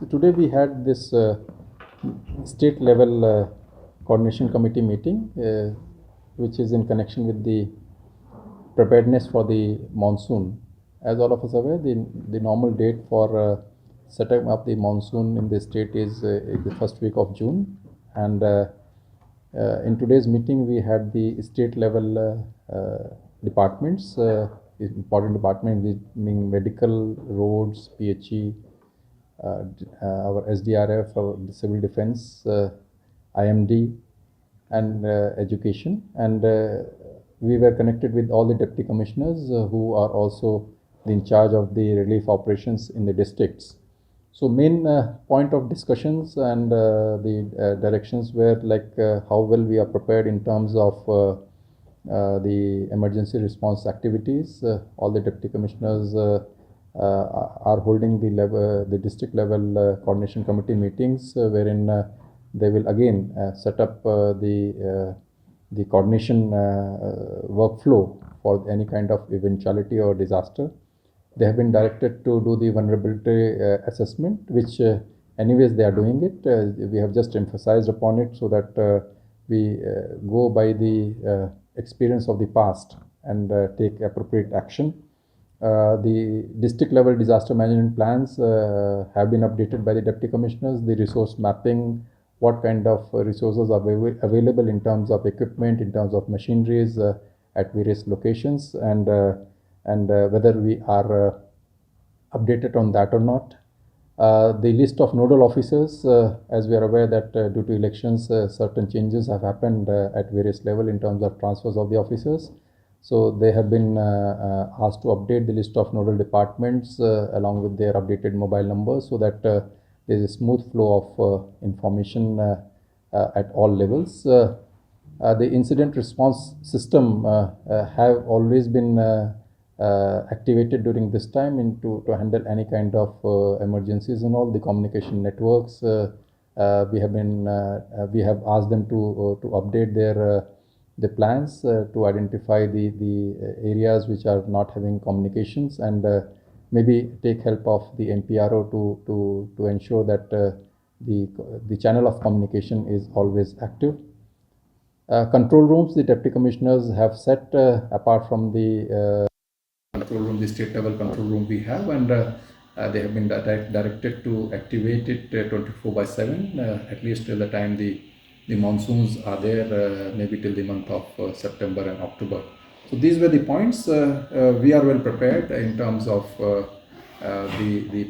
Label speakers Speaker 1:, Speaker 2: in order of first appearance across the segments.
Speaker 1: Today we had this state level coordination committee meeting, which is in connection with the preparedness for the monsoon. As all of us are aware, the normal date for setting up the monsoon in the state is the first week of June. And in today's meeting, we had the state level departments, important departments being medical, roads, PHE, our SDRF, our civil defense, IMD, and education. And we were connected with all the deputy commissioners who are also in charge of the relief operations in the districts. So main point of discussions and the directions were like how well we are prepared in terms of the emergency response activities. All the deputy commissioners are holding the district level coordination committee meetings, wherein they will again set up the coordination workflow for any kind of eventuality or disaster. They have been directed to do the vulnerability assessment, which anyways they are doing it. We have just emphasized upon it so that we go by the experience of the past and take appropriate action. The district level disaster management plans have been updated by the deputy commissioners. The resource mapping, what kind of resources are available in terms of equipment, in terms of machineries at various locations, and whether we are updated on that or not. The list of nodal officers, as we are aware that due to elections, certain changes have happened at various levels in terms of transfers of the officers. So they have been asked to update the list of nodal departments along with their updated mobile numbers, so that there is a smooth flow of information at all levels. The incident response system have always been activated during this time to handle any kind of emergencies and all the communication networks. We have asked them to update the plans to identify the areas which are not having communications, and maybe take help of the NPRO to ensure that the channel of communication is always active. Control rooms, the deputy commissioners have set apart from the control room, the state level control room we have, and they have been directed to activate it 24/7, at least till the time the monsoons are there, maybe till the month of September and October. So these were the points. We are well prepared in terms of the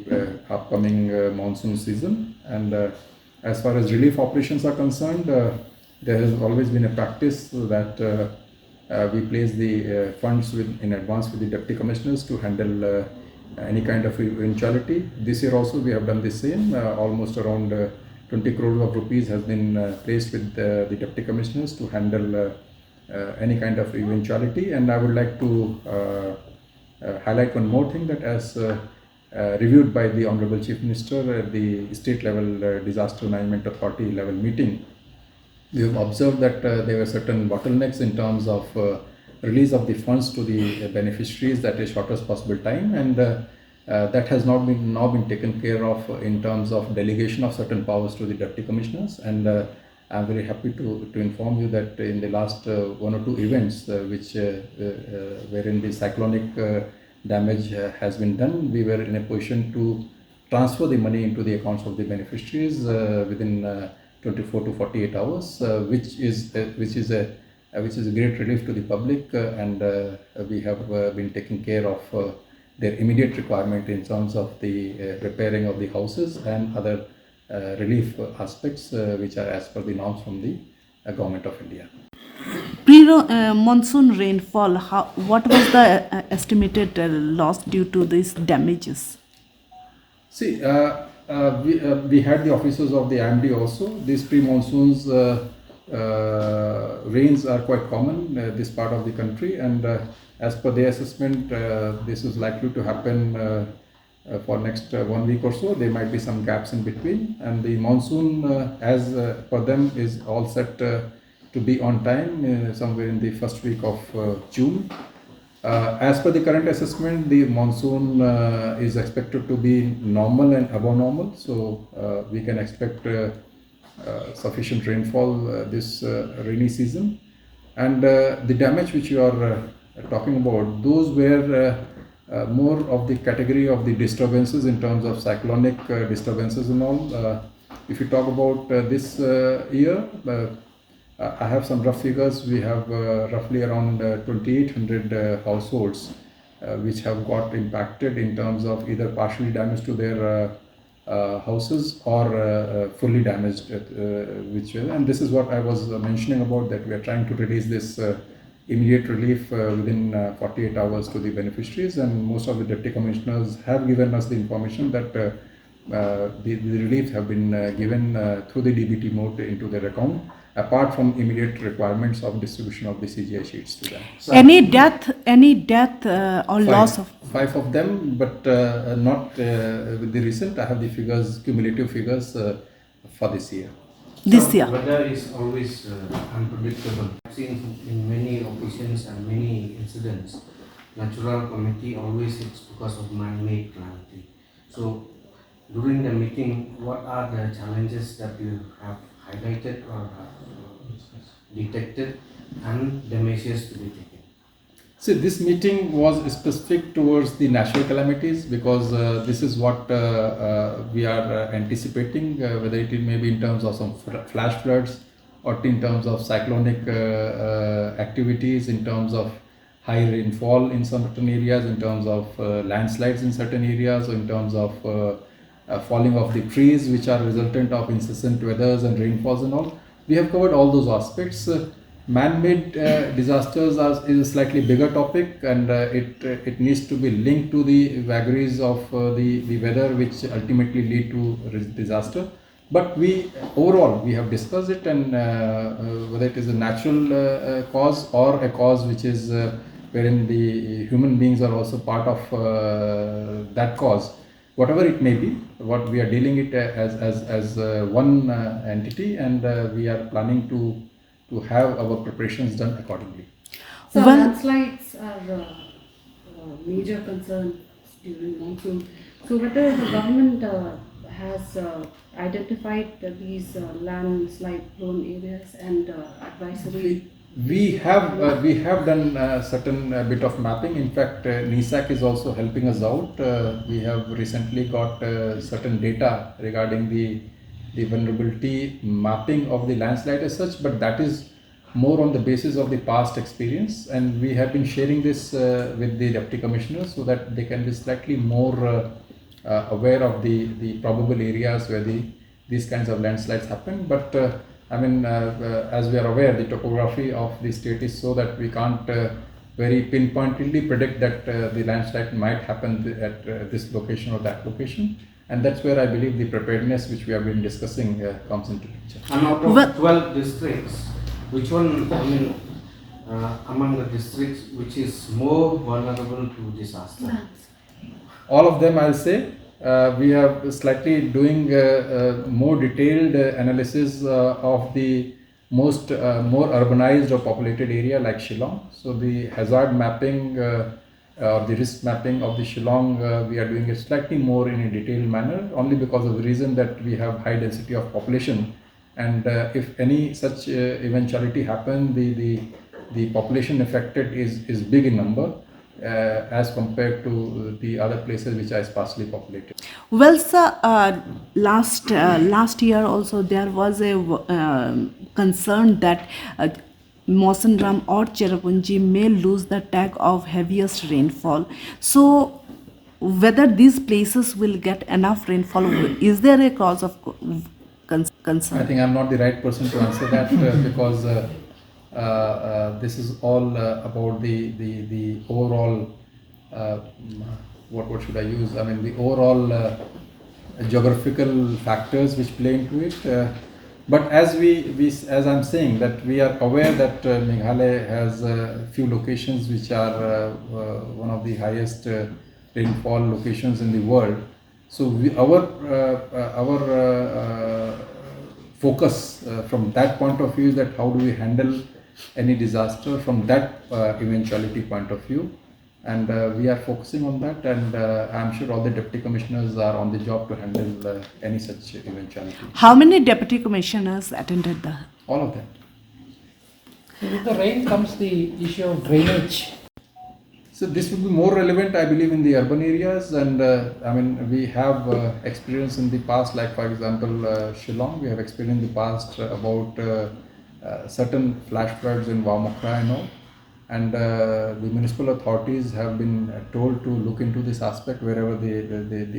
Speaker 1: upcoming monsoon season, and as far as relief operations are concerned, there has always been a practice that we place the funds in advance with the deputy commissioners to handle any kind of eventuality. This year also we have done the same. Almost around 20 crores of rupees has been placed with the deputy commissioners to handle any kind of eventuality. And I would like to highlight one more thing, that as reviewed by the Honorable Chief Minister at the state level disaster management authority level meeting, we have observed that there were certain bottlenecks in terms of release of the funds to the beneficiaries at a shortest possible time, and that has now been taken care of in terms of delegation of certain powers to the deputy commissioners. And I'm very happy to inform you that in the last one or two events which wherein the cyclonic damage has been done, we were in a position to transfer the money into the accounts of the beneficiaries within 24 to 48 hours, which is a great relief to the public, and we have been taking care of their immediate requirement in terms of the repairing of the houses and other relief aspects which are as per the norms from the government of India.
Speaker 2: Pre-monsoon rainfall, what was the estimated loss due to these damages?
Speaker 1: See, we had the officers of the IMD also. These pre-monsoons rains are quite common this part of the country, and as per their assessment, this is likely to happen for next 1 week or so. There might be some gaps in between, and the monsoon as per them is all set to be on time somewhere in the first week of June. As per the current assessment, the monsoon is expected to be normal and above normal, so we can expect sufficient rainfall this rainy season. And the damage which you are talking about, those were more of the category of the disturbances in terms of cyclonic disturbances and all. If you talk about this year, I have some rough figures. We have roughly around 2,800 households which have got impacted in terms of either partially damaged to their houses or fully damaged, and this is what I was mentioning about, that we are trying to release this immediate relief within 48 hours to the beneficiaries, and most of the deputy commissioners have given us the information that the relief have been given through the DBT mode into their account, apart from immediate requirements of distribution of the CGI sheets to them.
Speaker 2: So any death or loss of?
Speaker 1: 5 of them, but not with the recent. I have the figures, cumulative figures for this year.
Speaker 2: This year.
Speaker 3: Weather is always unpredictable. I've seen in many occasions and many incidents, natural calamity always it's because of man-made calamity. So during the meeting, what are the challenges that you have highlighted or detected, and the measures to be taken?
Speaker 1: See, this meeting was specific towards the natural calamities, because this is what we are anticipating, whether it may be in terms of some flash floods or in terms of cyclonic activities, in terms of high rainfall in certain areas, in terms of landslides in certain areas, or in terms of falling of the trees which are resultant of incessant weathers and rainfalls and all. We have covered all those aspects. Man-made disasters is a slightly bigger topic, and it needs to be linked to the vagaries of the weather, which ultimately lead to disaster. But overall we have discussed it, and whether it is a natural cause or a cause which is wherein the human beings are also part of that cause, whatever it may be, what we are dealing it as one entity, and we are planning to have our preparations done accordingly.
Speaker 4: So
Speaker 2: Well-
Speaker 4: landslides are major concern during monsoon. So whether the government has identified these landslide prone areas and advisory.
Speaker 1: We have done certain bit of mapping. In fact, NISAC is also helping us out. We have recently got certain data regarding the vulnerability mapping of the landslide as such, but that is more on the basis of the past experience, and we have been sharing this with the deputy commissioners so that they can be slightly more aware of the probable areas where these kinds of landslides happen. But as we are aware, the topography of the state is so that we can't very pinpointedly predict that the landslide might happen at this location or that location. And that's where I believe the preparedness which we have been discussing comes into picture.
Speaker 3: And out of 12 districts, which one, among the districts, which is more vulnerable to disaster?
Speaker 1: All of them, I'll say. We are slightly doing more detailed analysis of the more urbanized or populated area like Shillong. So the hazard mapping, the risk mapping of the Shillong, we are doing it slightly more in a detailed manner, only because of the reason that we have high density of population, and if any such eventuality happen, the population affected is big in number as compared to the other places which are sparsely populated.
Speaker 2: Well, sir, last year also there was a concern that Mawsynram or Cherrapunji may lose the tag of heaviest rainfall. So, whether these places will get enough rainfall, is there a cause of concern?
Speaker 1: I think I'm not the right person to answer that because this is all about the overall what should I use? I mean, the overall geographical factors which play into it. But as as I'm saying, that we are aware that Meghalaya has a few locations which are one of the highest rainfall locations in the world. So our focus from that point of view is that how do we handle any disaster from that eventuality point of view. and we are focusing on that, and I'm sure all the deputy commissioners are on the job to handle any such eventuality.
Speaker 2: How many deputy commissioners attended the?
Speaker 1: All of them.
Speaker 5: With the rain comes the issue of drainage.
Speaker 1: So this would be more relevant, I believe, in the urban areas, and I mean, we have experience in the past, like for example, Shillong. We have experience in the past about certain flash floods in Wamukra and all, and the municipal authorities have been told to look into this aspect wherever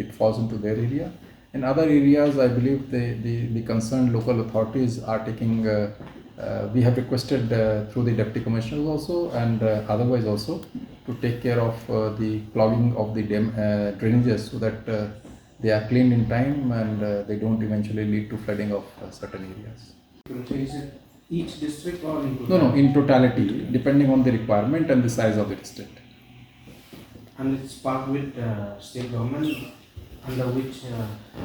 Speaker 1: it falls into their area. In other areas, I believe the concerned local authorities are taking. We have requested through the deputy commissioners also and otherwise also to take care of the clogging of the drainages so that they are cleaned in time and they don't eventually lead to flooding of certain areas.
Speaker 3: So is it each district or in
Speaker 1: No, in totality, depending on the requirement and the size of the district.
Speaker 3: And it's part with state government under which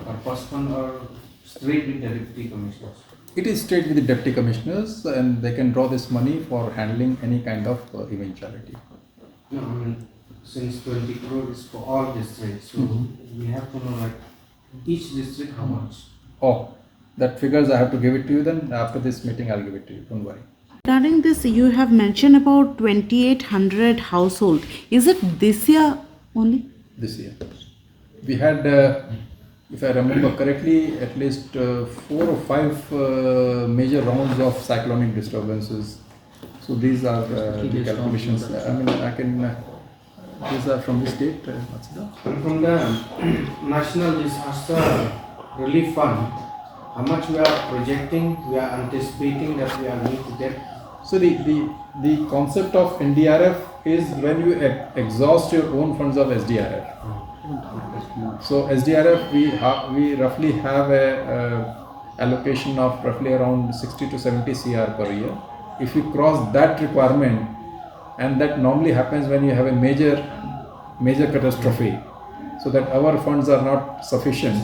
Speaker 3: purpose fund or straight with the deputy commissioners?
Speaker 1: It is straight with the deputy commissioners and they can draw this money for handling any kind of eventuality.
Speaker 3: No, I mean, since 20 crore is for all districts, so we have to know like each district how much.
Speaker 1: Oh, that figures I have to give it to you then. After this meeting, I'll give it to you. Don't worry.
Speaker 2: Regarding this, you have mentioned about 2,800 household. Is it this year only?
Speaker 1: This year. We had, if I remember correctly, at least 4 or 5 major rounds of cyclonic disturbances. So these are the calculations. I mean, I can. These are from the state.
Speaker 3: And from the National Disaster Relief Fund, how much we are projecting, we are anticipating that we are going to get?
Speaker 1: So the concept of NDRF is when you exhaust your own funds of SDRF. So SDRF, we roughly have a allocation of roughly around 60 to 70 CR per year. If you cross that requirement, and that normally happens when you have a major catastrophe, so that our funds are not sufficient,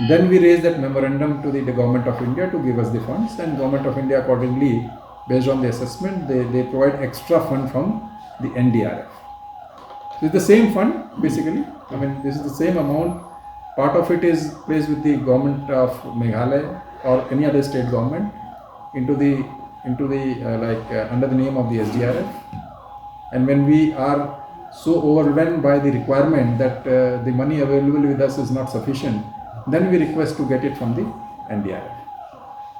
Speaker 1: then we raise that memorandum to the Government of India to give us the funds, and Government of India accordingly, based on the assessment, they provide extra fund from the NDRF. So it's the same fund basically. I mean, this is the same amount. Part of it is placed with the government of Meghalaya or any other state government into the under the name of the SDRF. And when we are so overwhelmed by the requirement that the money available with us is not sufficient, then we request to get it from the NDRF.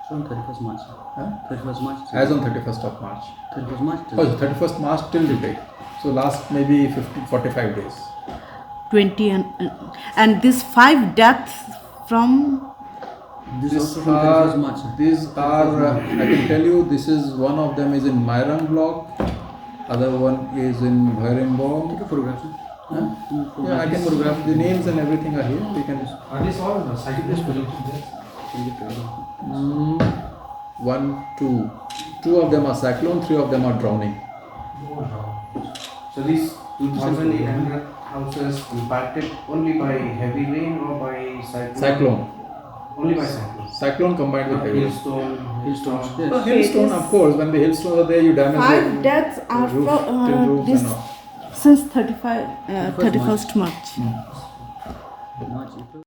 Speaker 6: So on 31st March.
Speaker 1: Huh?
Speaker 6: 31st March.
Speaker 1: As on 31st of March.
Speaker 6: 31st March.
Speaker 1: Oh, 31st March till date. So last maybe 45 days.
Speaker 2: 20 and these 5 deaths from
Speaker 6: This is also from 31st March.
Speaker 1: These are, I can tell you, this is one of them is in Mairang block, other one is in Bhairambom.
Speaker 6: Take a photograph.
Speaker 1: Huh? Yeah, I can photograph. The names and everything are here. We can.
Speaker 3: Are these all cyclists projected there?
Speaker 1: 1, 2. 2 of them are cyclone, 3 of them are drowning.
Speaker 3: So these 2,800 houses impacted only by heavy rain or by cyclone?
Speaker 1: Cyclone.
Speaker 3: Only by cyclone.
Speaker 1: Cyclone combined with heavy.
Speaker 3: Hailstones.
Speaker 6: Yes.
Speaker 1: Hailstone, of course. When the hailstones are there, you damage
Speaker 2: 5
Speaker 1: the
Speaker 2: deaths are
Speaker 1: roof,
Speaker 2: from
Speaker 1: tin roofs
Speaker 2: this
Speaker 1: and all.
Speaker 2: since 31st March.
Speaker 6: March, April.